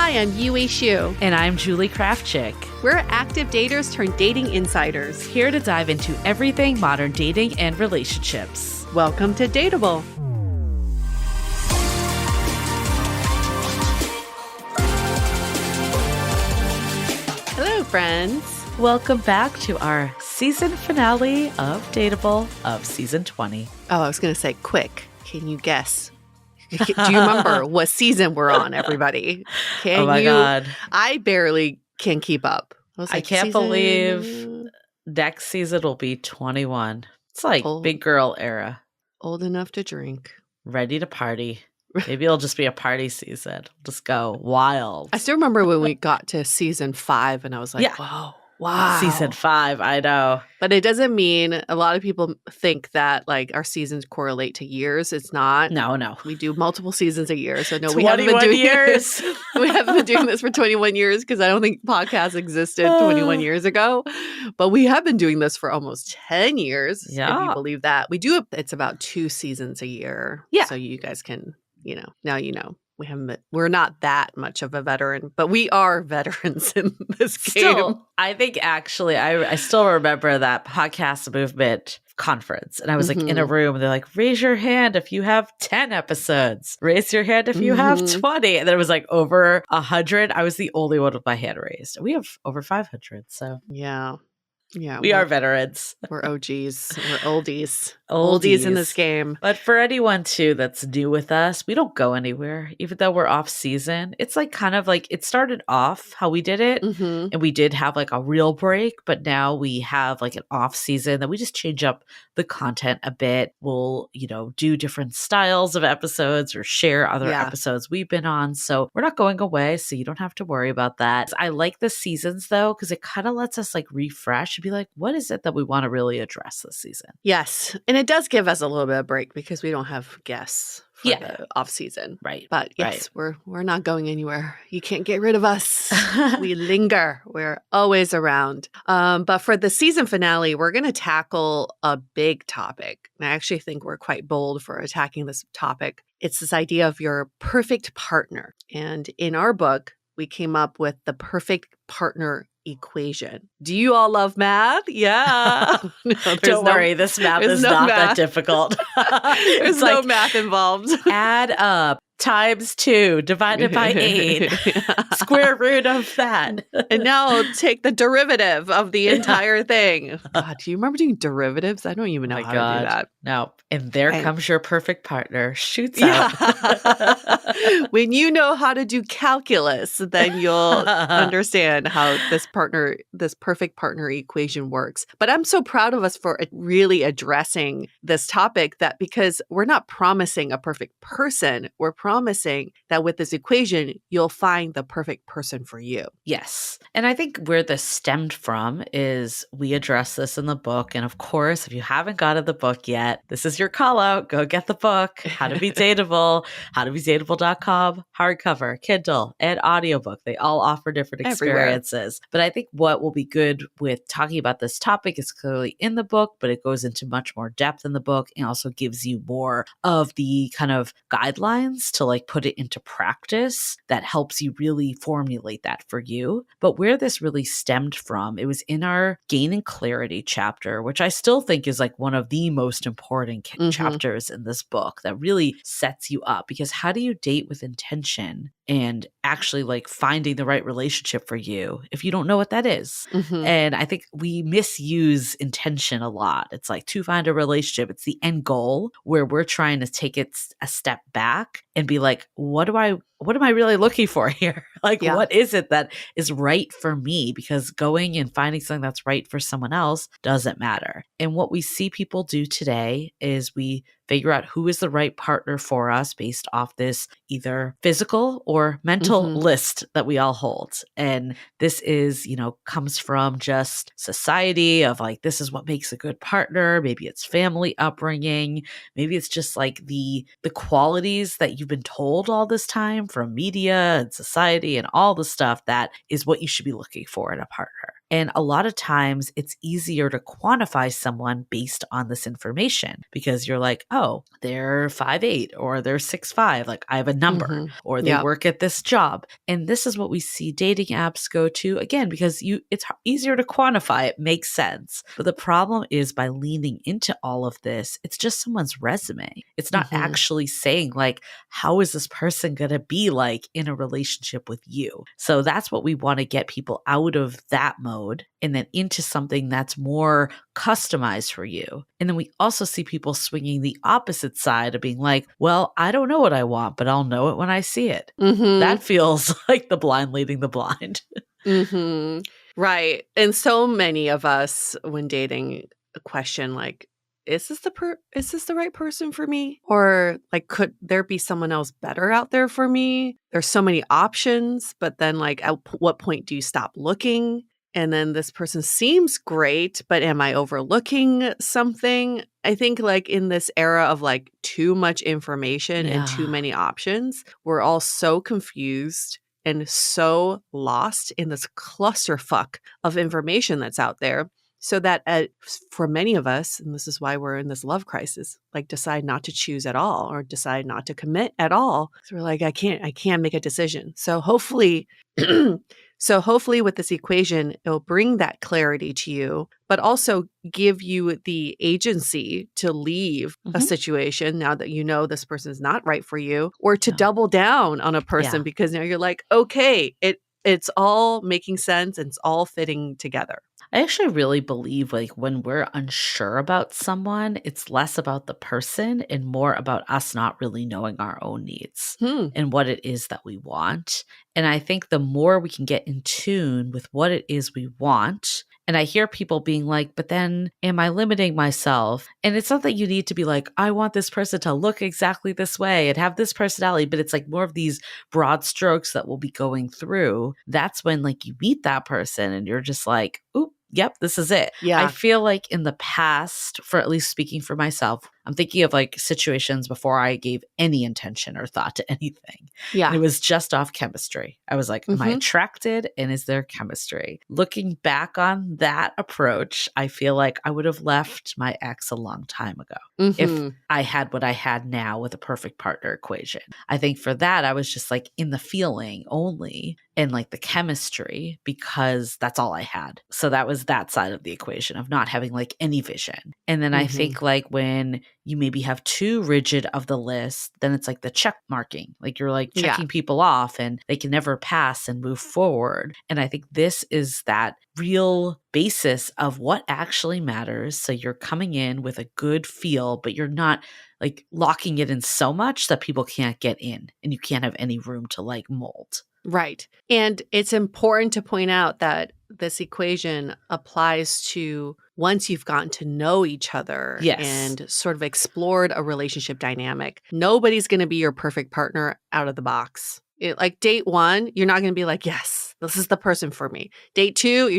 Hi, I'm Yue Xu. And I'm Julie Kraftchick. We're active daters turned dating insiders. Here to dive into everything modern dating and relationships. Welcome to Dateable. Hello, friends. Welcome back to our season finale of Dateable of season 20. Oh, I was going to say quick. Can you guess? Do you remember what season we're on, everybody? God. I barely can keep up. I can't believe next season will be 21. It's like big girl era. Old enough to drink. Ready to party. Maybe it'll just be a party season. Just go wild. I still remember when we got to season 5 and I was like, whoa. Wow. Season 5, I know. But it doesn't mean a lot of people think that like our seasons correlate to years. It's not. No. We do multiple seasons a year. So no, 21 years. We haven't been doing this for 21 years because I don't think podcasts existed 21 years ago. But we have been doing this for almost 10 years. Yeah. If you believe that. We do it's about 2 seasons a year. Yeah. So you guys can, now you know. We're not that much of a veteran, but we are veterans in this game. I think actually, I still remember that podcast movement conference. And I was like in a room and they're like, raise your hand if you have 10 episodes. Raise your hand if you have 20. And then it was like over 100. I was the only one with my hand raised. We have over 500. So yeah. Yeah, we are veterans. We're OGs. We're oldies. Oldies in this game. But for anyone too that's new with us, we don't go anywhere, even though we're off season. It's like kind of like it started off how we did it, and we did have like a real break, but now we have like an off season that we just change up the content a bit. We'll, do different styles of episodes or share other episodes we've been on. So we're not going away, so you don't have to worry about that. I like the seasons though, because it kind of lets us like refresh. Be like, what is it that we want to really address this season? Yes. And it does give us a little bit of break because we don't have guests for the off season. Right. But yes, we're not going anywhere. You can't get rid of us. We linger. We're always around. But for the season finale, we're going to tackle a big topic. And I actually think we're quite bold for attacking this topic. It's this idea of your perfect partner. And in our book, we came up with the perfect partner equation. Do you all love math? Yeah. Don't worry, this math is not that difficult. There's no math involved. Add up times 2 divided by 8. Square root of that. And now take the derivative of the entire thing. God, do you remember doing derivatives? I don't even know how to do that. No. And there comes your perfect partner. Shoots out. When you know how to do calculus, then you'll understand how this perfect partner equation works. But I'm so proud of us for really addressing this topic because we're not promising a perfect person. We're promising that with this equation, you'll find the perfect person for you. Yes. And I think where this stemmed from is we address this in the book. And of course, if you haven't gotten the book yet, this is your call out. Go get the book, How to Be Dateable, howtobedateable.com, hardcover, Kindle, and audiobook. They all offer different experiences. Everywhere. But I think what will be good with talking about this topic is clearly in the book, but it goes into much more depth in the book and also gives you more of the kind of guidelines to like put it into practice that helps you really formulate that for you. But where this really stemmed from, it was in our Gain and Clarity chapter, which I still think is like one of the most important chapters in this book that really sets you up, because how do you date with intention and actually like finding the right relationship for you if you don't know what that is? And I think we misuse intention a lot. It's like to find a relationship, it's the end goal, where we're trying to take it a step back and be like, what am I really looking for here? Like, what is it that is right for me? Because going and finding something that's right for someone else doesn't matter. And what we see people do today is we figure out who is the right partner for us based off this either physical or mental list that we all hold. And this is, comes from just society of like, this is what makes a good partner. Maybe it's family upbringing. Maybe it's just like the qualities that you've been told all this time from media and society and all the stuff that is what you should be looking for in a partner. And a lot of times it's easier to quantify someone based on this information because you're like, oh, they're 5'8" or they're 6'5". Like I have a number, or they Yep. work at this job. And this is what we see dating apps go to, again, because it's easier to quantify. It makes sense. But the problem is by leaning into all of this, it's just someone's resume. It's not actually saying like, how is this person going to be like in a relationship with you? So that's what we want to get people out of that mode and then into something that's more customized for you. And then we also see people swinging the opposite side of being like, well, I don't know what I want, but I'll know it when I see it. That feels like the blind leading the blind. Right. And so many of us, when dating, question like, is this the right person for me? Or like, could there be someone else better out there for me? There's so many options, but then like, at what point do you stop looking? And then this person seems great, but am I overlooking something? I think like in this era of like too much information and too many options, we're all so confused and so lost in this clusterfuck of information that's out there. So that for many of us, and this is why we're in this love crisis, like decide not to choose at all or decide not to commit at all. So we're like, I can't make a decision. So hopefully, with this equation, it'll bring that clarity to you, but also give you the agency to leave a situation now that you know this person is not right for you, or to double down on a person because now you're like, okay, it's all making sense and it's all fitting together. I actually really believe like when we're unsure about someone, it's less about the person and more about us not really knowing our own needs and what it is that we want. And I think the more we can get in tune with what it is we want, and I hear people being like, but then am I limiting myself? And it's not that you need to be like, I want this person to look exactly this way and have this personality, but it's like more of these broad strokes that we'll be going through. That's when like you meet that person and you're just like, oop, yep, this is it. Yeah. I feel like in the past, for at least speaking for myself, I'm thinking of like situations before I gave any intention or thought to anything. Yeah. And it was just off chemistry. I was like, am I attracted? And is there chemistry? Looking back on that approach, I feel like I would have left my ex a long time ago if I had what I had now with a perfect partner equation. I think for that, I was just like in the feeling only and like the chemistry because that's all I had. So that was that side of the equation of not having like any vision. And then I think like when you maybe have too rigid of the list, then it's like the check marking. Like you're like checking people off and they can never pass and move forward. And I think this is that real basis of what actually matters. So you're coming in with a good feel, but you're not like locking it in so much that people can't get in and you can't have any room to like mold. Right. And it's important to point out that this equation applies to once you've gotten to know each other and sort of explored a relationship dynamic. Nobody's going to be your perfect partner out of the box. Like date one, you're not going to be like, yes, this is the person for me. Date two,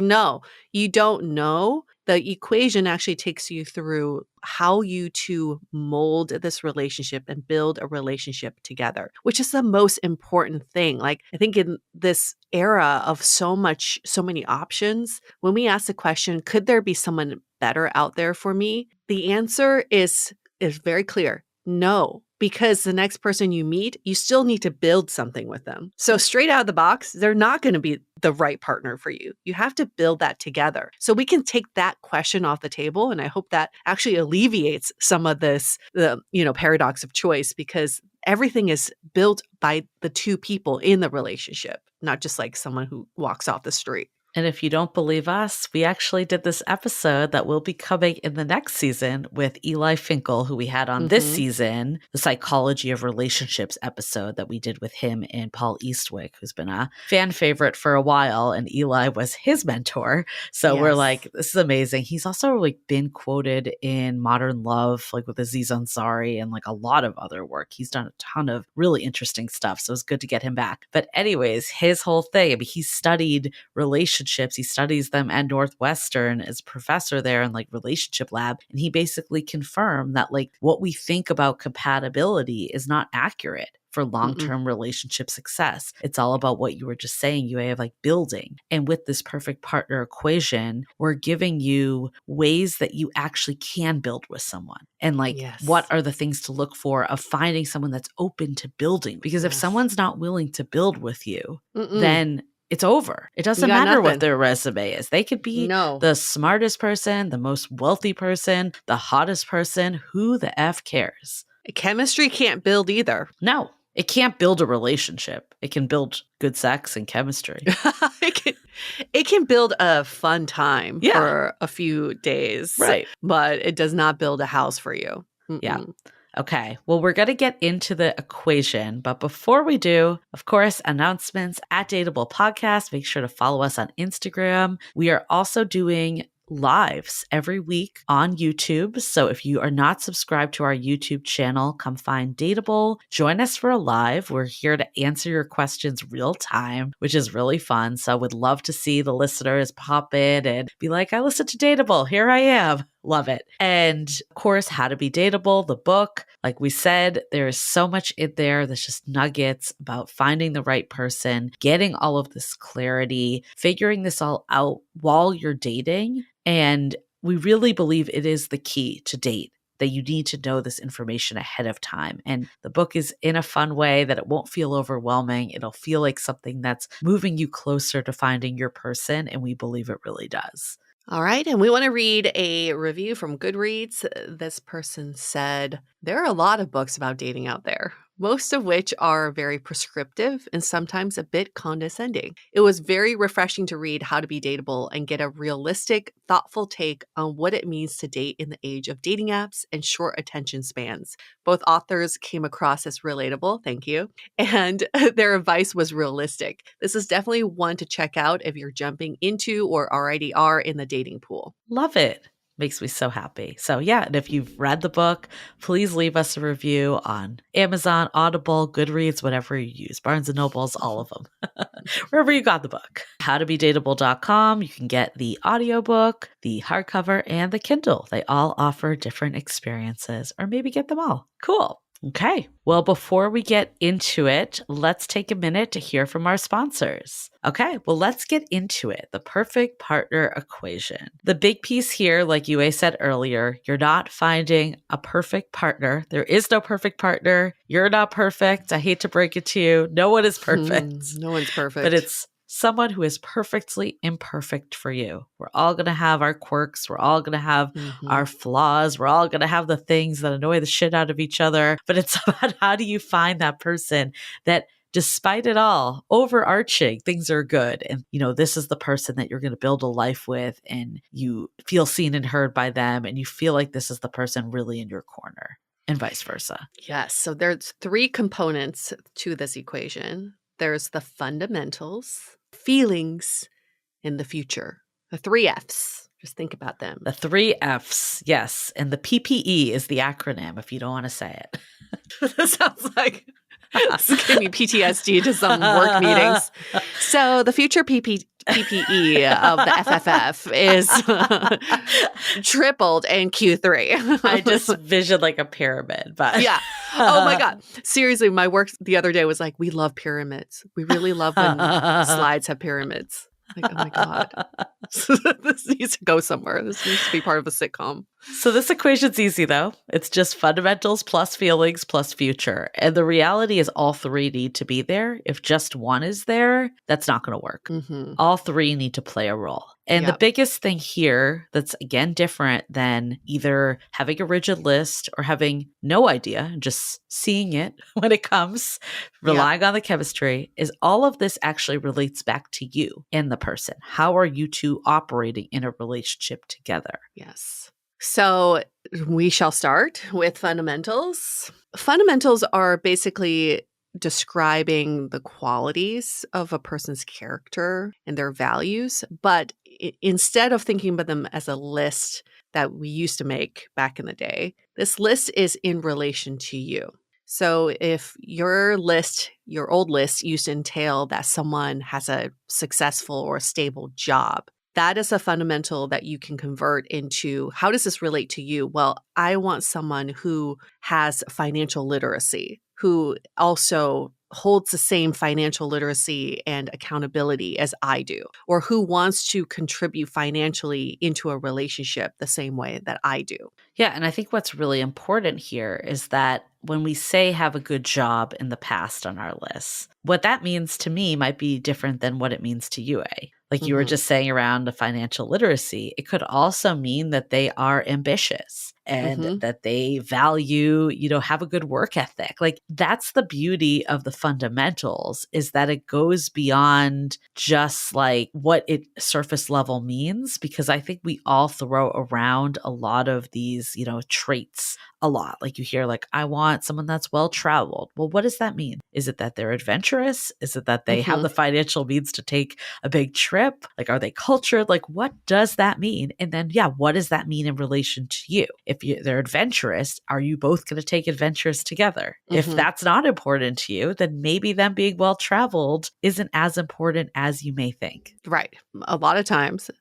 you don't know. The equation actually takes you through how you two mold this relationship and build a relationship together, which is the most important thing. Like, I think in this era of so many options, when we ask the question, could there be someone better out there for me? The answer is very clear. No, because the next person you meet, you still need to build something with them. So straight out of the box, they're not going to be the right partner for you. You have to build that together. So we can take that question off the table. And I hope that actually alleviates some of this, paradox of choice, because everything is built by the two people in the relationship, not just like someone who walks off the street. And if you don't believe us, we actually did this episode that will be coming in the next season with Eli Finkel, who we had on this season, the Psychology of Relationships episode that we did with him and Paul Eastwick, who's been a fan favorite for a while, and Eli was his mentor. So we're like, this is amazing. He's also like been quoted in Modern Love, like with Aziz Ansari and like a lot of other work. He's done a ton of really interesting stuff. So it's good to get him back. But anyways, his whole thing, I mean, he studied relationships. He studies them at Northwestern as a professor there in like relationship lab. And he basically confirmed that like what we think about compatibility is not accurate. for Mm-mm. long-term relationship success. It's all about what you were just saying, you have like building. And with this perfect partner equation, we're giving you ways that you actually can build with someone. And like, what Yes. are the things to look for of finding someone that's open to building? Because if Yes. someone's not willing to build with you, Mm-mm. then it's over. It You doesn't got matter what nothing. their resume is. They could be No. the smartest person, the most wealthy person, the hottest person. Who the F cares? Chemistry can't build either. No, it can't build a relationship. It can build good sex and chemistry. it can build a fun time Yeah. for a few days, Right. but it does not build a house for you. Yeah. Mm-mm. Okay. Well, we're going to get into the equation. But before we do, of course, announcements at Dateable Podcast. Make sure to follow us on Instagram. We are also doing lives every week on YouTube. So if you are not subscribed to our YouTube channel, come find Dateable. Join us for a live. We're here to answer your questions real time, which is really fun. So would love to see the listeners pop in and be like, I listened to Dateable. Here I am. Love it. And of course, How to Be Dateable, the book. Like we said, there is so much in there that's just nuggets about finding the right person, getting all of this clarity, figuring this all out while you're dating. And we really believe it is the key to date, that you need to know this information ahead of time. And the book is in a fun way that it won't feel overwhelming. It'll feel like something that's moving you closer to finding your person. And we believe it really does. All right. And we want to read a review from Goodreads. This person said, there are a lot of books about dating out there, most of which are very prescriptive and sometimes a bit condescending. It was very refreshing to read How to Be Dateable and get a realistic, thoughtful take on what it means to date in the age of dating apps and short attention spans. Both authors came across as relatable, thank you, and their advice was realistic. This is definitely one to check out if you're jumping into or already are in the dating pool. Love it. Makes me so happy. So yeah, and if you've read the book, please leave us a review on Amazon, Audible, Goodreads, whatever you use, Barnes and Nobles, all of them, wherever you got the book. Howtobedateable.com. You can get the audiobook, the hardcover, and the Kindle. They all offer different experiences, or maybe get them all. Cool. Okay. Well, before we get into it, let's take a minute to hear from our sponsors. Okay. Well, let's get into it. The perfect partner equation. The big piece here, like Yue said earlier, you're not finding a perfect partner. There is no perfect partner. You're not perfect. I hate to break it to you. No one is perfect. No one's perfect. But it's someone who is perfectly imperfect for you. We're all going to have our quirks. We're all going to have our flaws. We're all going to have the things that annoy the shit out of each other. But it's about how do you find that person that despite it all, overarching, things are good. And, you know, this is the person that you're going to build a life with, and you feel seen and heard by them, and you feel like this is the person really in your corner, and vice versa. Yes. So there's three components to this equation. There's the fundamentals, feelings, and the future. The three F's. Just think about them. The three F's, yes. And the PPE is the acronym if you don't want to say it. That sounds like this is giving me PTSD to some work meetings. So the future PPE of the FFF is tripled in Q3. I just visioned like a pyramid, but yeah. Oh my God. Seriously, my work the other day was like, we love pyramids. We really love when slides have pyramids. Like, oh my God. This needs to go somewhere. This needs to be part of a sitcom. So this equation's easy though. It's just fundamentals plus feelings plus future. And the reality is all three need to be there. If just one is there, that's not going to work. Mm-hmm. All three need to play a role. And the biggest thing here that's again different than either having a rigid list or having no idea and just seeing it when it comes, relying on the chemistry, is all of this actually relates back to you and the person. How are you two operating in a relationship together? Yes. So we shall start with fundamentals. Fundamentals are basically describing the qualities of a person's character and their values, but instead of thinking about them as a list that we used to make back in the day, this list is in relation to you. So if your old list used to entail that someone has a successful or stable job, that is a fundamental that you can convert into, how does this relate to you? Well, I want someone who has financial literacy, who also holds the same financial literacy and accountability as I do, or who wants to contribute financially into a relationship the same way that I do. Yeah, and I think what's really important here is that when we say have a good job in the past on our list, what that means to me might be different than what it means to you, A. Like you were Mhm. just saying around the financial literacy, it could also mean that they are ambitious and Mhm. that they value, have a good work ethic. Like that's the beauty of the fundamentals is that it goes beyond just like what it surface level means, because I think we all throw around a lot of these, traits a lot. Like you hear like, I want someone that's well traveled. Well, what does that mean? Is it that they're adventurous? Is it that they have Mhm. the financial means to take a big trip? Like, are they cultured? Like, what does that mean? And then, yeah, what does that mean in relation to you? If they're adventurous, are you both going to take adventures together? If Mhm. that's not important to you, then maybe them being well traveled isn't as important as you may think. Right. A lot of times,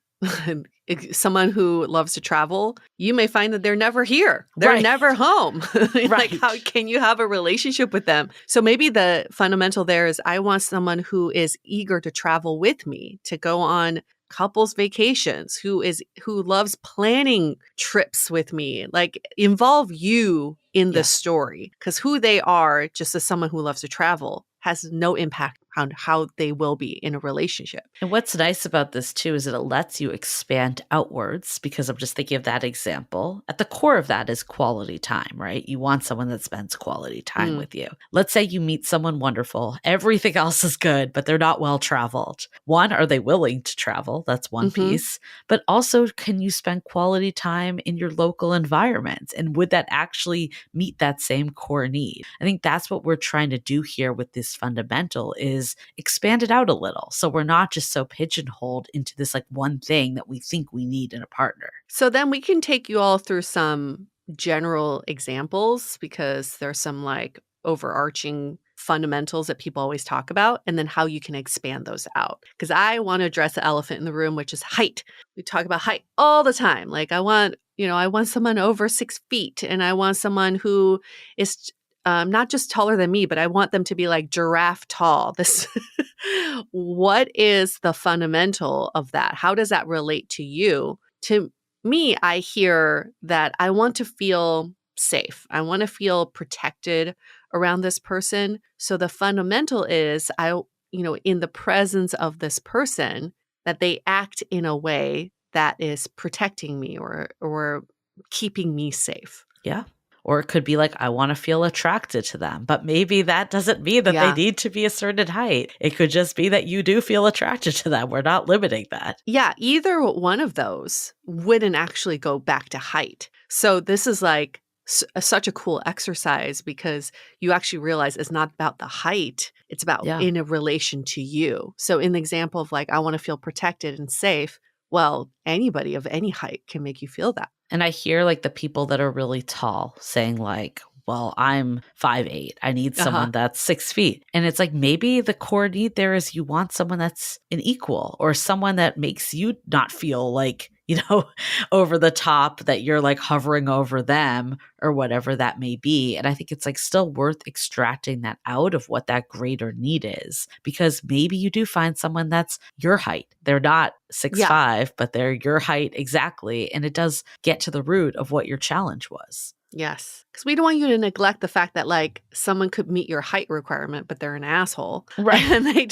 someone who loves to travel, you may find that they're never here. They're Right. never home. Like, how Right. can you have a relationship with them? So maybe the fundamental there is I want someone who is eager to travel with me, to go on couples vacations, who loves planning trips with me, like involve you in the Yeah. story, because who they are just as someone who loves to travel has no impact on how they will be in a relationship. And what's nice about this too is that it lets you expand outwards, because I'm just thinking of that example. At the core of that is quality time, right? You want someone that spends quality time Mm. with you. Let's say you meet someone wonderful. Everything else is good, but they're not well traveled. One, are they willing to travel? That's one Mhm. piece. But also, can you spend quality time in your local environment? And would that actually meet that same core need? I think that's what we're trying to do here with this fundamental is expand it out a little. So we're not just so pigeonholed into this like one thing that we think we need in a partner. So then we can take you all through some general examples, because there's some like overarching fundamentals that people always talk about, and then how you can expand those out. Because I want to address the elephant in the room, which is height. We talk about height all the time. Like I want someone over 6 feet, and I want someone who is not just taller than me, but I want them to be like giraffe tall. This, what is the fundamental of that? How does that relate to you? To me, I hear that I want to feel safe. I want to feel protected around this person. So the fundamental is in the presence of this person, that they act in a way that is protecting me or keeping me safe. Yeah. Or it could be like, I want to feel attracted to them. But maybe that doesn't mean that they Yeah. need to be a certain height. It could just be that you do feel attracted to them. We're not limiting that. Yeah, either one of those wouldn't actually go back to height. So this is like such a cool exercise, because you actually realize it's not about the height, it's about Yeah. in a relation to you. So in the example of like, I want to feel protected and safe, well, anybody of any height can make you feel that. And I hear like the people that are really tall saying like, well, I'm 5'8". I need Uh-huh. someone that's 6 feet. And it's like maybe the core need there is you want someone that's an equal, or someone that makes you not feel like, over the top, that you're like hovering over them or whatever that may be. And I think it's like still worth extracting that out of what that greater need is, because maybe you do find someone that's your height. They're not six Yeah. five, but they're your height exactly. And it does get to the root of what your challenge was. Yes. Because we don't want you to neglect the fact that like someone could meet your height requirement, but they're an asshole. Right. And they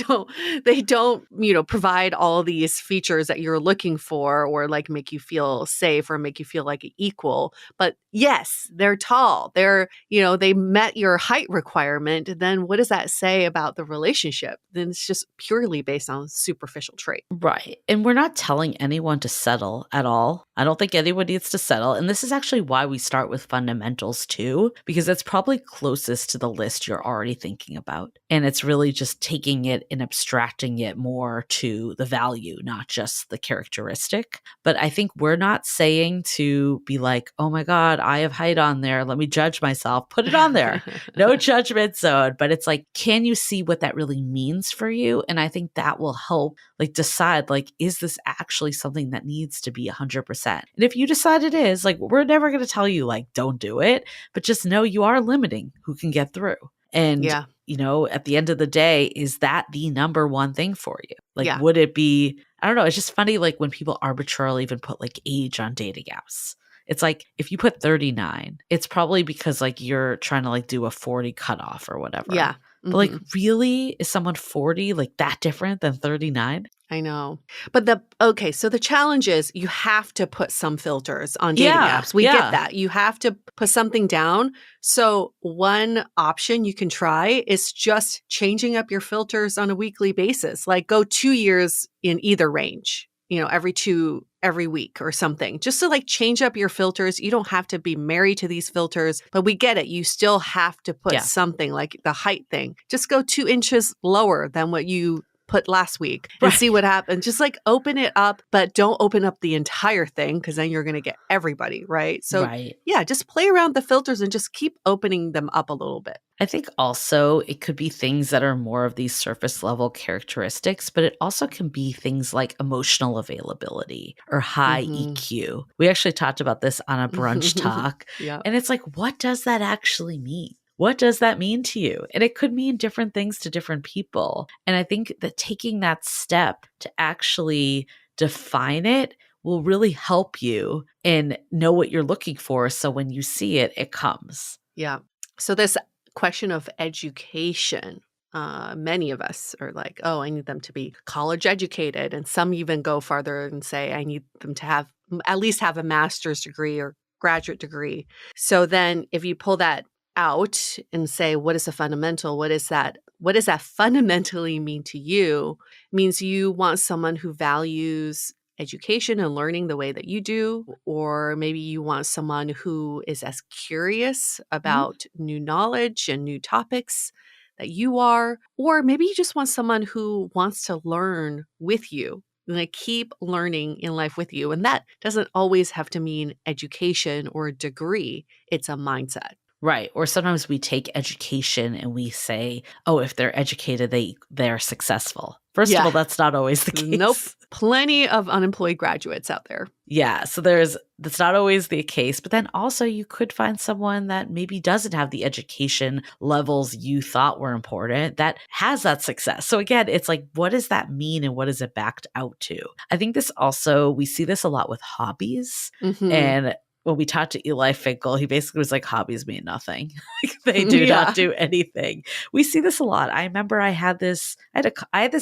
don't provide all these features that you're looking for, or like make you feel safe or make you feel like an equal. But yes, they're tall. They met your height requirement. Then what does that say about the relationship? Then it's just purely based on superficial trait. Right. And we're not telling anyone to settle at all. I don't think anyone needs to settle. And this is actually why we start with fundamentals too, because that's probably closest to the list you're already thinking about. And it's really just taking it and abstracting it more to the value, not just the characteristic. But I think we're not saying to be like, oh my God, I have height on there. Let me judge myself. Put it on there. No judgment zone. But it's like, can you see what that really means for you? And I think that will help like decide, like, is this actually something that needs to be 100%? And if you decide it is, like, we're never going to tell you like, don't do it, but just know you are limiting who can get through. And, Yeah. at the end of the day, is that the number one thing for you? Like, Yeah. would it be, I don't know. It's just funny, like when people arbitrarily even put like age on dating apps. It's like if you put 39, it's probably because like you're trying to like do a 40 cutoff or whatever. Yeah. But like, Mhm. really, is someone 40 like that different than 39? I know. But so the challenge is you have to put some filters on dating Yeah. apps. We get Yeah. that. You have to put something down. So one option you can try is just changing up your filters on a weekly basis. Like go 2 years in either range, every week or something. Just to like change up your filters. You don't have to be married to these filters, but we get it. You still have to put Yeah. something like the height thing. Just go 2 inches lower than what you put last week and Right. see what happens. Just like open it up, but don't open up the entire thing because then you're going to get everybody, right? So Right. yeah, just play around the filters and just keep opening them up a little bit. I think also it could be things that are more of these surface level characteristics, but it also can be things like emotional availability or high Mm-hmm. EQ. We actually talked about this on a brunch talk, Yeah. and it's like, what does that actually mean? What does that mean to you? And it could mean different things to different people. And I think that taking that step to actually define it will really help you and know what you're looking for. So when you see it, it comes. Yeah. So this question of education, many of us are like, oh, I need them to be college educated. And some even go farther and say, I need them to have at least have a master's degree or graduate degree. So then if you pull that out and say, what is a fundamental? What is that? What does that fundamentally mean to you? It means you want someone who values education and learning the way that you do, or maybe you want someone who is as curious Mhm. about new knowledge and new topics that you are, or maybe you just want someone who wants to learn with you. Like keep learning in life with you. And that doesn't always have to mean education or a degree. It's a mindset. Right. Or sometimes we take education and we say, oh, if they're educated, they're successful. First of Yeah. all, that's not always the Nope. case. Plenty of unemployed graduates out there. Yeah. So that's not always the case. But then also you could find someone that maybe doesn't have the education levels you thought were important that has that success. So again, it's like, what does that mean and what is it backed out to? I think we see this a lot with hobbies. Mm-hmm. And when we talked to Eli Finkel, he basically was like, hobbies mean nothing. Like, they do Yeah. not do anything. We see this a lot. I remember I had this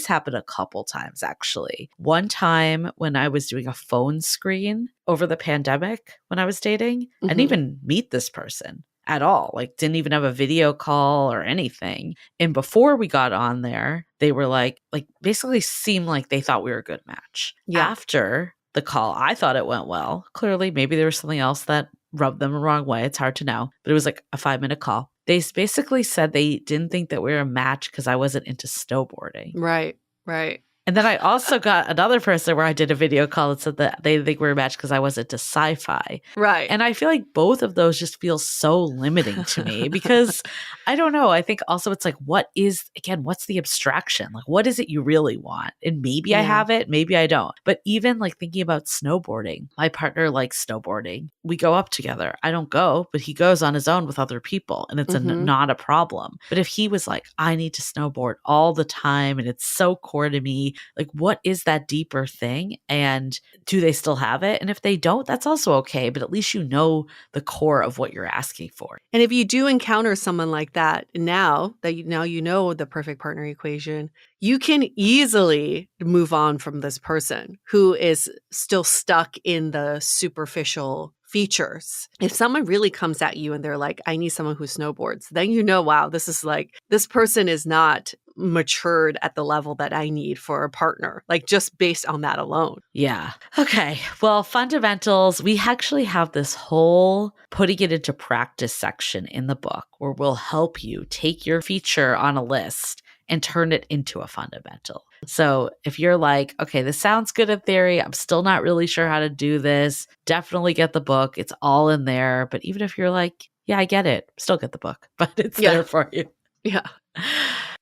happen a couple times actually. One time when I was doing a phone screen over the pandemic when I was dating, I didn't Mm-hmm. even meet this person at all. Like, didn't even have a video call or anything. And before we got on there, they were like basically seemed like they thought we were a good match. Yeah. After the call, I thought it went well. Clearly, maybe there was something else that rubbed them the wrong way. It's hard to know. But it was like a 5-minute call. They basically said they didn't think that we were a match because I wasn't into snowboarding. Right. Right. And then I also got another person where I did a video call that said that they think we're a match because I wasn't into sci-fi. Right. And I feel like both of those just feel so limiting to me because I don't know. I think also it's like, what's the abstraction? Like, what is it you really want? And maybe I Yeah. have it, maybe I don't. But even like thinking about snowboarding, my partner likes snowboarding. We go up together. I don't go, but he goes on his own with other people and it's Mhm. not a problem. But if he was like, I need to snowboard all the time and it's so core to me, like, what is that deeper thing? And do they still have it? And if they don't, that's also okay. But at least you know the core of what you're asking for. And if you do encounter someone like that now that you know the perfect partner equation, you can easily move on from this person who is still stuck in the superficial features. If someone really comes at you and they're like, I need someone who snowboards, then you know, wow, this person is not matured at the level that I need for a partner, like just based on that alone. Yeah. Okay. Well, fundamentals, we actually have this whole putting it into practice section in the book where we'll help you take your feature on a list and turn it into a fundamental. So if you're like, okay, this sounds good in theory, I'm still not really sure how to do this, definitely get the book. It's all in there. But even if you're like, yeah, I get it, still get the book, but it's there for you. Yeah.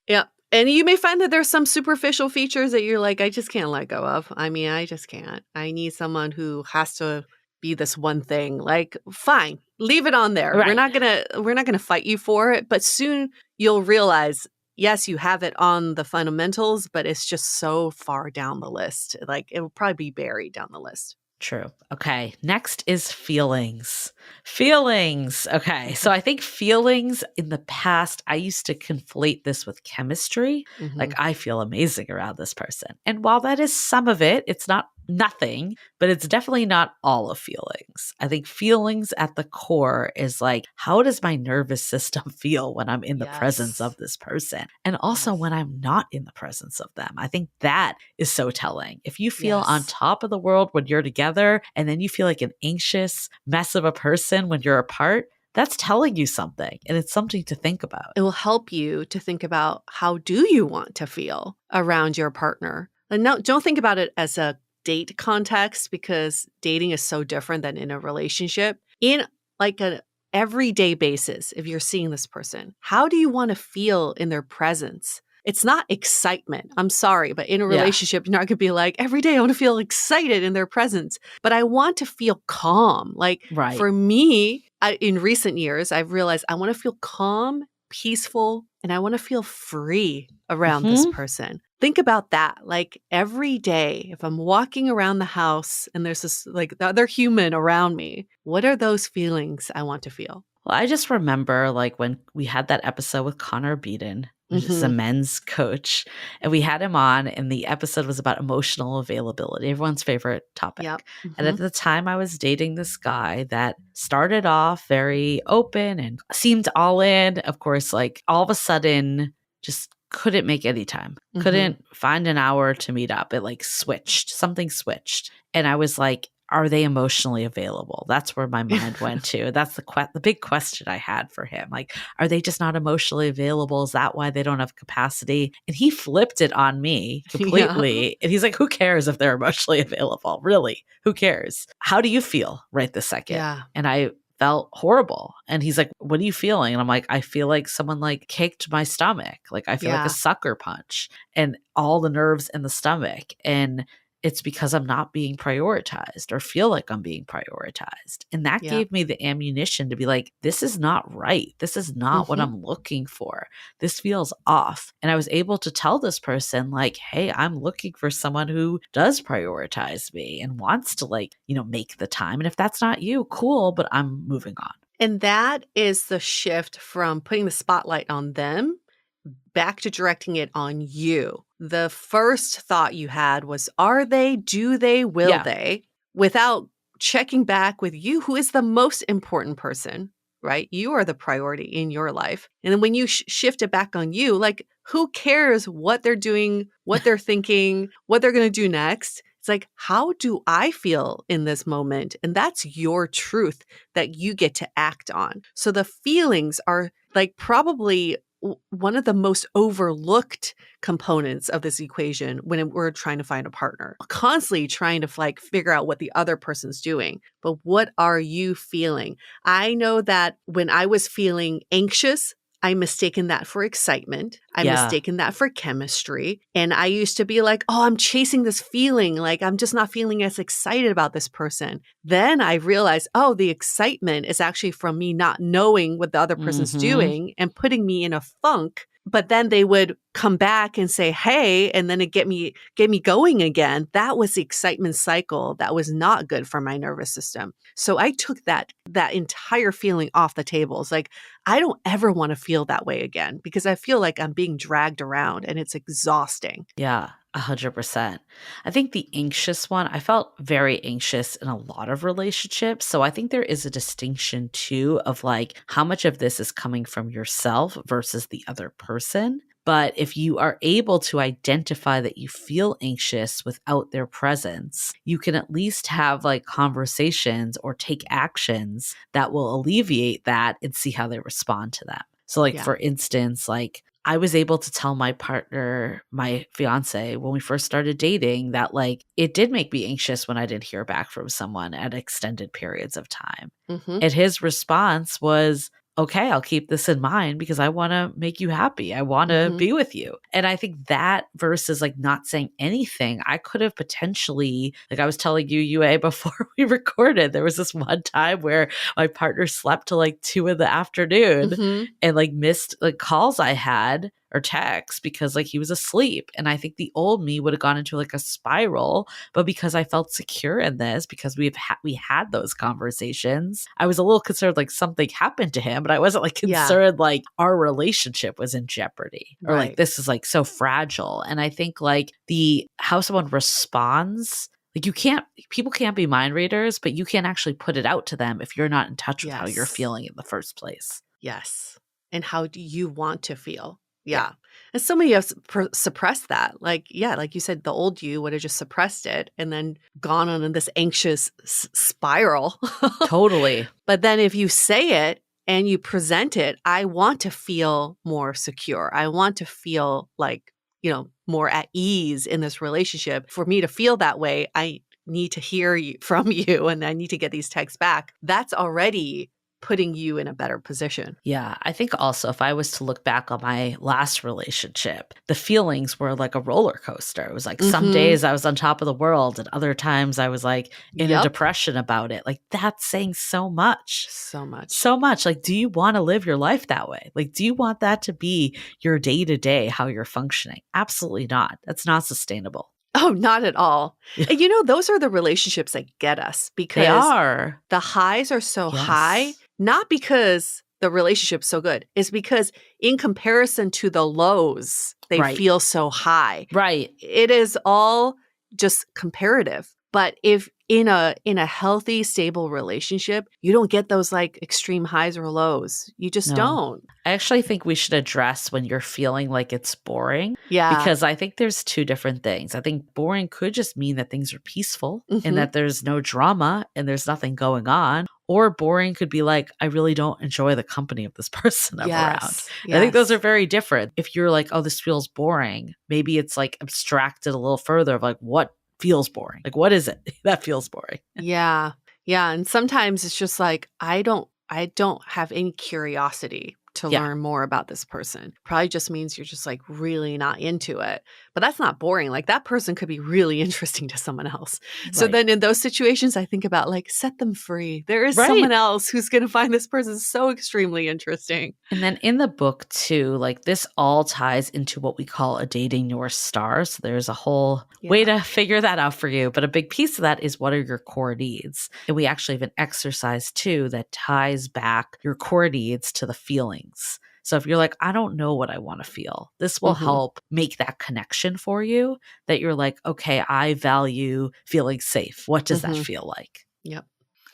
Yeah. And you may find that there's some superficial features that you're like, I just can't let go of. I mean, I just can't. I need someone who has to be this one thing. Like, fine, leave it on there. Right. We're not gonna fight you for it, but soon you'll realize, yes, you have it on the fundamentals, but it's just so far down the list. Like, it will probably be buried down the list. True. Okay. Next is feelings. Feelings. Okay. So I think feelings in the past, I used to conflate this with chemistry. Like, I feel amazing around this person. And while that is some of it, it's not nothing, but it's definitely not all of feelings. I think feelings at the core is like, how does my nervous system feel when I'm in the presence of this person? And also when I'm not in the presence of them. I think that is so telling. If you feel on top of the world when you're together, and then you feel like an anxious mess of a person when you're apart, that's telling you something, and it's something to think about. It will help you to think about, how do you want to feel around your partner? And no, don't think about it as a date context, because dating is so different than in a relationship. In like an everyday basis, if you're seeing this person, how do you want to feel in their presence? It's not excitement. I'm sorry, but in a relationship, you're not going to be like, every day I want to feel excited in their presence, but I want to feel calm. Like, for me, in recent years, I've realized I want to feel calm, peaceful, and I want to feel free around this person. Think about that. Like, every day, if I'm walking around the house and there's this like the other human around me, what are those feelings I want to feel? Well, I just remember like when we had that episode with Connor Beaton, which is a men's coach, and we had him on, and the episode was about emotional availability, everyone's favorite topic. And at the time, I was dating this guy that started off very open and seemed all in. Of course, like all of a sudden, just couldn't make any time, couldn't find an hour to meet up. It like switched, something switched. And I was like, are they emotionally available? That's where my mind went to. That's the big question I had for him. Like, are they just not emotionally available? Is that why they don't have capacity? And he flipped it on me completely. And he's like, who cares if they're emotionally available? Really? Who cares? How do you feel right this second? And I felt horrible. And he's like, what are you feeling? And I'm like, I feel like someone like kicked my stomach. Like, I feel like a sucker punch and all the nerves in the stomach. And it's because I'm not being prioritized or feel like I'm being prioritized. And that gave me the ammunition to be like, this is not right. This is not what I'm looking for. This feels off. And I was able to tell this person like, hey, I'm looking for someone who does prioritize me and wants to like, you know, make the time. And if that's not you, cool, but I'm moving on. And that is the shift from putting the spotlight on them back to directing it on you. The first thought you had was, are they, do they, will they? Without checking back with you, who is the most important person, right? You are the priority in your life. And then when you shift it back on you, like, who cares what they're doing, what they're thinking, what they're going to do next? It's like, how do I feel in this moment? And that's your truth that you get to act on. So the feelings are like probably one of the most overlooked components of this equation when we're trying to find a partner. Constantly trying to like figure out what the other person's doing. But what are you feeling? I know that when I was feeling anxious, I mistaken that for excitement. I mistaken that for chemistry. And I used to be like, oh, I'm chasing this feeling. Like, I'm just not feeling as excited about this person. Then I realized, oh, the excitement is actually from me not knowing what the other person's doing and putting me in a funk. But then they would come back and say, hey, and then it get me going again. That was the excitement cycle that was not good for my nervous system. So I took that entire feeling off the table. It's like, I don't ever want to feel that way again, because I feel like I'm being dragged around and it's exhausting. Yeah. 100%. I think the anxious one, I felt very anxious in a lot of relationships. So I think there is a distinction too of like how much of this is coming from yourself versus the other person. But if you are able to identify that you feel anxious without their presence, you can at least have like conversations or take actions that will alleviate that and see how they respond to that. So like, for instance, like I was able to tell my partner, my fiance, when we first started dating that like it did make me anxious when I didn't hear back from someone at extended periods of time. And his response was, okay, I'll keep this in mind because I want to make you happy. I want to Mhm. be with you. And I think that versus like not saying anything, I could have potentially, like I was telling you, UA, before we recorded, there was this one time where my partner slept till like 2 in the afternoon Mhm. and like missed like calls I had or texts because like he was asleep. And I think the old me would have gone into like a spiral, but because I felt secure in this, because we had those conversations, I was a little concerned like something happened to him, but I wasn't like Yeah. concerned like our relationship was in jeopardy or like Right. this is like so fragile. And I think like the how someone responds, like people can't be mind readers, but you can't actually put it out to them if you're not in touch with how you're Yes. feeling in the first place. Yes. And how do you want to feel? Yeah. Yeah. And so many of us suppress that. Like, yeah, like you said, the old you would have just suppressed it and then gone on in this anxious spiral. Totally. But then if you say it and you present it, I want to feel more secure. I want to feel like, more at ease in this relationship. For me to feel that way, I need to hear from you and I need to get these texts back. That's already putting you in a better position. Yeah, I think also if I was to look back on my last relationship, the feelings were like a roller coaster. It was like some Mhm. days I was on top of the world and other times I was like in a Yep. depression about it. Like that's saying so much. So much. So much. Like, do you want to live your life that way? Like, do you want that to be your day to day, how you're functioning? Absolutely not. That's not sustainable. Oh, not at all. And those are the relationships that get us They because are. the highs are so high, Yes. not because the relationship's so good. It's because in comparison to the lows, they Right. feel so high. Right. It is all just comparative. But if in a healthy, stable relationship, you don't get those like extreme highs or lows. You just No. don't. I actually think we should address when you're feeling like it's boring Yeah. because I think there's two different things. I think boring could just mean that things are peaceful and Mhm. that there's no drama and there's nothing going on. Or boring could be like, I really don't enjoy the company of this person I'm around. Yes. And I think those are Yes. very different. If you're like, oh, this feels boring, maybe it's like abstracted a little further of like, what feels boring? Like, what is it that feels boring? Yeah. Yeah, and sometimes it's just like I don't have any curiosity to Yeah, learn more about this person. Probably just means you're just like really not into it. But that's not boring. Like that person could be really interesting to someone else. So right. then in those situations I think about like set them free. There is someone Right. else who's going to find this person so extremely interesting. And then in the book, too, like this all ties into what we call a dating North Star. So there's a whole way Yeah. to figure that out for you. But a big piece of that is what are your core needs? And we actually have an exercise, too, that ties back your core needs to the feelings. So if you're like, I don't know what I want to feel, this will Mhm. help make that connection for you that you're like, okay, I value feeling safe. What does that Mhm. feel like? Yep.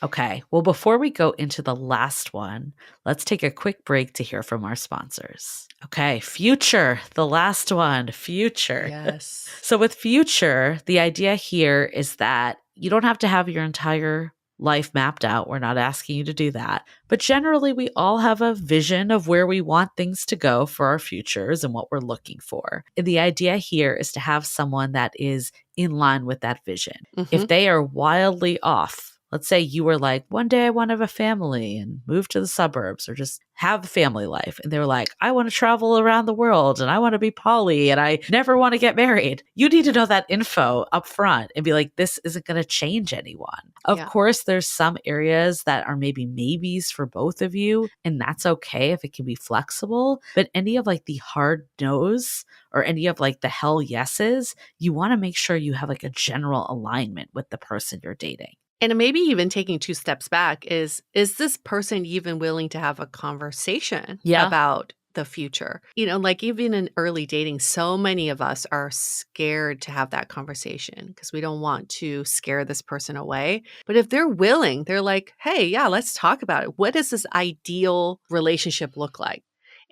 Okay, well, before we go into the last one, let's take a quick break to hear from our sponsors. Okay, Future, the last one, Future. Yes. So, with Future, the idea here is that you don't have to have your entire life mapped out. We're not asking you to do that. But generally, we all have a vision of where we want things to go for our futures and what we're looking for. And the idea here is to have someone that is in line with that vision. If Mhm. they are wildly off, let's say you were like, one day I want to have a family and move to the suburbs or just have a family life. And they were like, I want to travel around the world and I want to be poly and I never want to get married. You need to know that info up front and be like, this isn't going to change anyone. Of Yeah. course, there's some areas that are maybe maybes for both of you. And that's okay if it can be flexible. But any of like the hard no's or any of like the hell yeses, you want to make sure you have like a general alignment with the person you're dating. And maybe even taking 2 steps back is this person even willing to have a conversation Yeah. about the future? Like even in early dating, so many of us are scared to have that conversation because we don't want to scare this person away. But if they're willing, they're like, hey, yeah, let's talk about it. What does this ideal relationship look like?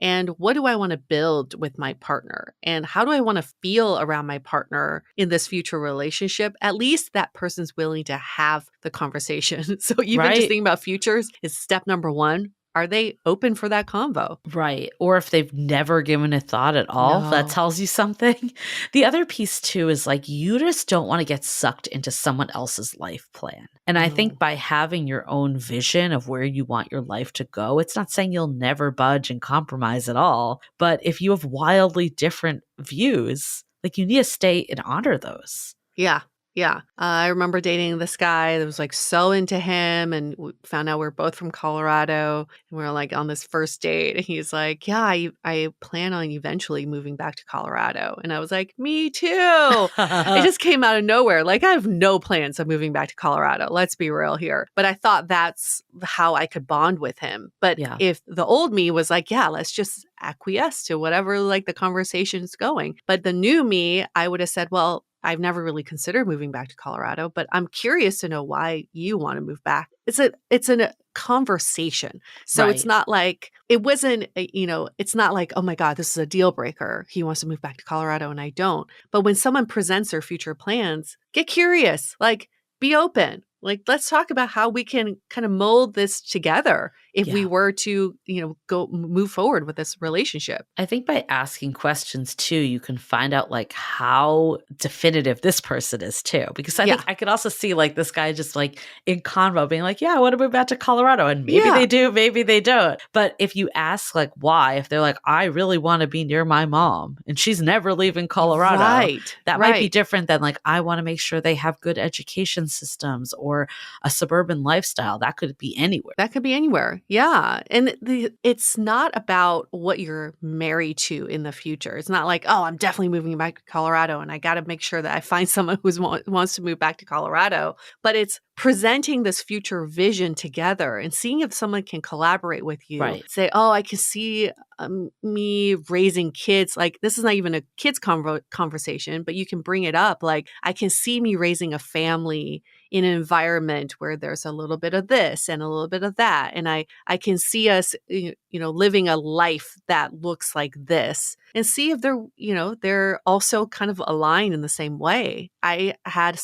And what do I want to build with my partner? And how do I want to feel around my partner in this future relationship? At least that person's willing to have the conversation. So even just Right. thinking about futures is step number 1. Are they open for that convo? Right. Or if they've never given a thought at all, that No. tells you something. The other piece too is like you just don't want to get sucked into someone else's life plan. And I think No. by having your own vision of where you want your life to go, it's not saying you'll never budge and compromise at all. But if you have wildly different views, like you need to stay and honor those. Yeah. Yeah. I remember dating this guy that was like so into him, and we found out we're both from Colorado, and we are like on this first date. And he's like, yeah, I plan on eventually moving back to Colorado. And I was like, me too. It just came out of nowhere. Like, I have no plans of moving back to Colorado. Let's be real here. But I thought that's how I could bond with him. But Yeah. if the old me was like, yeah, let's just acquiesce to whatever like the conversation's going. But the new me, I would have said, well, I've never really considered moving back to Colorado, but I'm curious to know why you want to move back. It's a conversation. So it's Right. not like it wasn't, it's not like, oh my God, this is a deal breaker. He wants to move back to Colorado and I don't. But when someone presents their future plans, get curious, like be open. Like, let's talk about how we can kind of mold this together if we Yeah. were to, go move forward with this relationship. I think by asking questions too, you can find out like how definitive this person is too. Because I think Yeah. I could also see like this guy just like in convo being like, yeah, I want to move back to Colorado. And maybe Yeah. they do, maybe they don't. But if you ask like why, if they're like, I really want to be near my mom and she's never leaving Colorado, Right. that might be Right. different than like, I want to make sure they have good education systems or a suburban lifestyle. That could be anywhere. That could be anywhere. Yeah. And it's not about what you're married to in the future. It's not like, oh, I'm definitely moving back to Colorado and I got to make sure that I find someone who wants to move back to Colorado. But it's presenting this future vision together and seeing if someone can collaborate with you. Right. Say, oh, I can see me raising kids. Like, this is not even a kids conversation, but you can bring it up. Like, I can see me raising a family in an environment where there's a little bit of this and a little bit of that. And I can see us, living a life that looks like this, and see if they're also kind of aligned in the same way. I had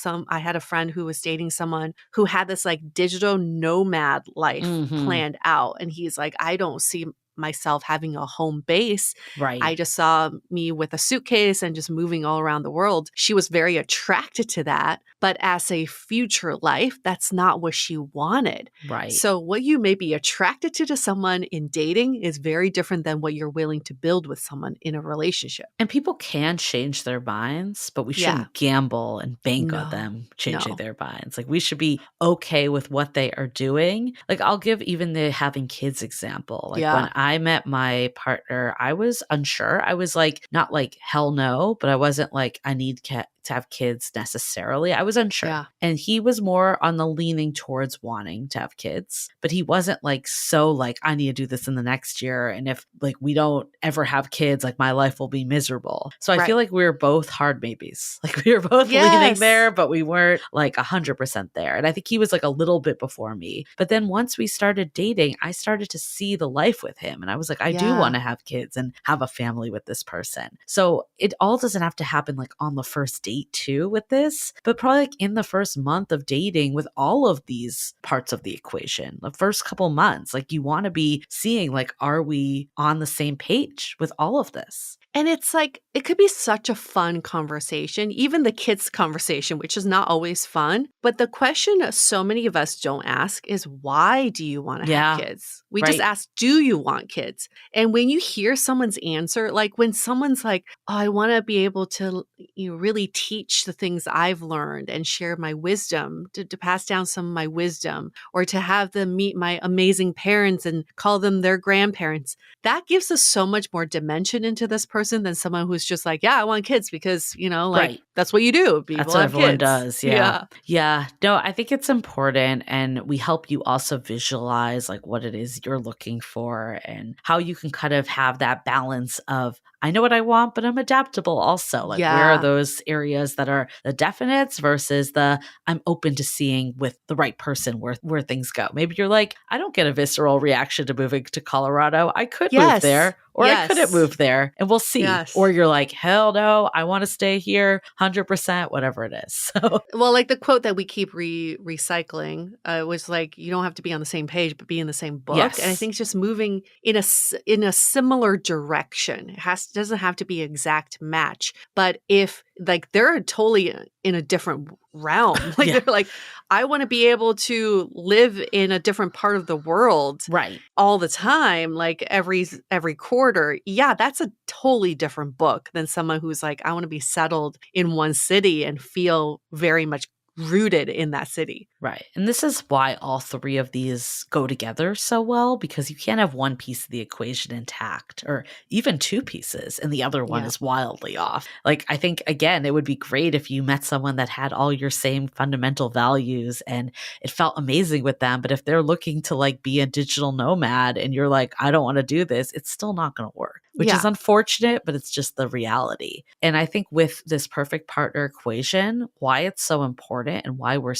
a friend who was dating someone who had this like digital nomad life planned out. And he's like, I don't see myself having a home base. Right. I just saw me with a suitcase and just moving all around the world. She was very attracted to that, but as a future life, that's not what she wanted. Right. So what you may be attracted to someone in dating is very different than what you're willing to build with someone in a relationship. And people can change their minds, but we Yeah. shouldn't gamble and bank on No, them changing no. their minds. Like we should be okay with what they are doing. Like I'll give even the having kids example. Like Yeah. when I met my partner, I was unsure. I was like, not like hell no, but I wasn't like, I need to have kids necessarily. I was unsure. Yeah. And he was more on the leaning towards wanting to have kids, but he wasn't like so like, I need to do this in the next year. And if like we don't ever have kids, like my life will be miserable. So I feel Right. like we were both hard maybes. Like we were both leaning Yes. there, but we weren't like 100% there. And I think he was like a little bit before me. But then once we started dating, I started to see the life with him. And I was like, I do Yeah. want to have kids and have a family with this person. So it all doesn't have to happen like on the first date too with this, but probably like in the first month of dating with all of these parts of the equation, the first couple months, like you want to be seeing like, are we on the same page with all of this? And it's like, it could be such a fun conversation, even the kids' conversation, which is not always fun. But the question so many of us don't ask is, why do you want to Yeah, have kids? We just right. ask, do you want kids? And when you hear someone's answer, like when someone's like, oh, I want to be able to really teach the things I've learned and share my wisdom, to pass down some of my wisdom, or to have them meet my amazing parents and call them their grandparents. That gives us so much more dimension into this person than someone who's just like, yeah, I want kids because, like, Right. that's what you do. People That's what have everyone kids. does. Yeah. Yeah. No, I think it's important. And we help you also visualize like what it is you're looking for and how you can kind of have that balance of, I know what I want, but I'm adaptable also. Like where are Yeah. those areas that are the definites versus the I'm open to seeing with the right person where things go. Maybe you're like, I don't get a visceral reaction to moving to Colorado. I could move Yes. there. Or I couldn't Yes. move there and we'll see. Yes. Or you're like, hell no, I want to stay here 100%, whatever it is. So Well, like the quote that we keep recycling was like, you don't have to be on the same page, but be in the same book. And I yes. think it's just moving in a similar direction. It has doesn't have to be exact match. But if like they're totally in a different realm, like Yeah. they're like, I want to be able to live in a different part of the world Right. all the time, like every quarter. Yeah, that's a totally different book than someone who's like, I want to be settled in one city and feel very much rooted in that city. Right. And this is why all three of these go together so well, because you can't have one piece of the equation intact or even two pieces and the other one Yeah. is wildly off. Like, I think, again, it would be great if you met someone that had all your same fundamental values and it felt amazing with them. But if they're looking to like be a digital nomad and you're like, I don't want to do this, it's still not going to work, which is unfortunate, but it's just the reality. And I think with this perfect partner equation, why it's so important and why we're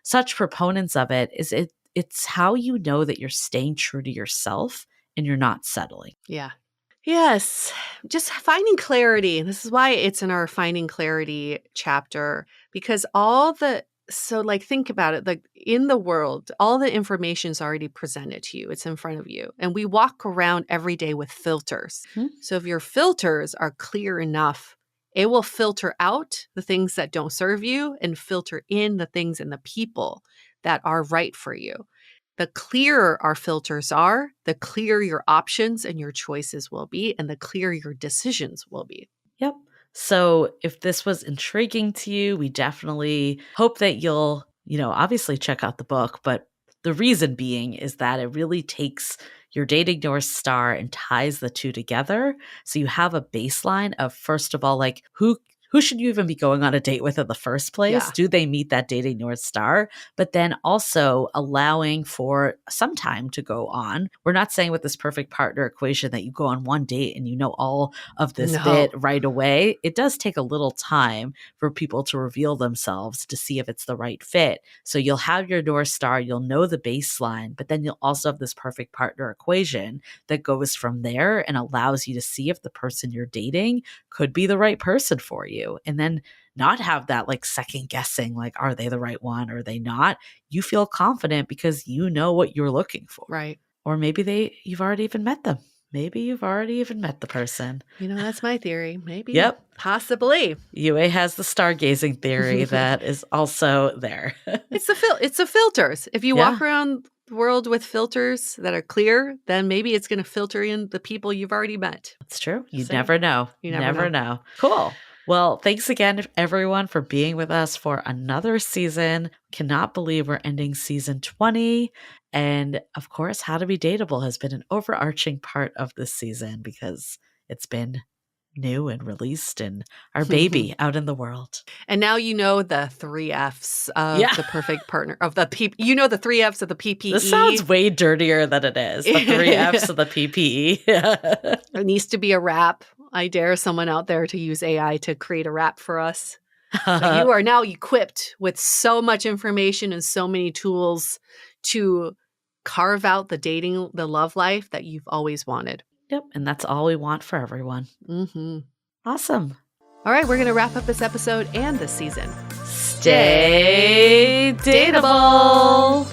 such proponents of it is it's how you know that you're staying true to yourself and you're not settling. Yeah. Yes. Just finding clarity. This is why it's in our finding clarity chapter, because so like think about it, like in the world, all the information is already presented to you. It's in front of you. And we walk around every day with filters. So if your filters are clear enough, it will filter out the things that don't serve you and filter in the things and the people that are right for you. The clearer our filters are, the clearer your options and your choices will be, and the clearer your decisions will be. Yep. So if this was intriguing to you, we definitely hope that you'll, obviously check out the book. But the reason being is that it really takes your dating North Star and ties the two together. So you have a baseline of, first of all, like who should you even be going on a date with in the first place? Yeah. Do they meet that dating North Star? But then also allowing for some time to go on. We're not saying with this perfect partner equation that you go on one date and you know all of this bit right away. It does take a little time for people to reveal themselves to see if it's the right fit. So you'll have your North Star, you'll know the baseline, but then you'll also have this perfect partner equation that goes from there and allows you to see if the person you're dating could be the right person for you. And then not have that like second guessing, like, are they the right one? Are they not? You feel confident because you know what you're looking for. Right. Or maybe you've already even met them. Maybe you've already even met the person. That's my theory. Maybe. Yep. Possibly. Yue has the stargazing theory that is also there. It's the filters. If you walk around the world with filters that are clear, then maybe it's going to filter in the people you've already met. That's true. You never know. You never know. Cool. Well, thanks again, everyone, for being with us for another season. Cannot believe we're ending season 20. And of course, How to Be Dateable has been an overarching part of this season because it's been new and released and our baby out in the world. And now you know the 3 Fs of the perfect partner, of the the 3 Fs of the PPE. This sounds way dirtier than it is. The 3 Fs of the PPE. There needs to be a rap. I dare someone out there to use AI to create a rap for us. So you are now equipped with so much information and so many tools to carve out the love life that you've always wanted. Yep. And that's all we want for everyone. Awesome. All right. We're going to wrap up this episode and this season. Stay dateable.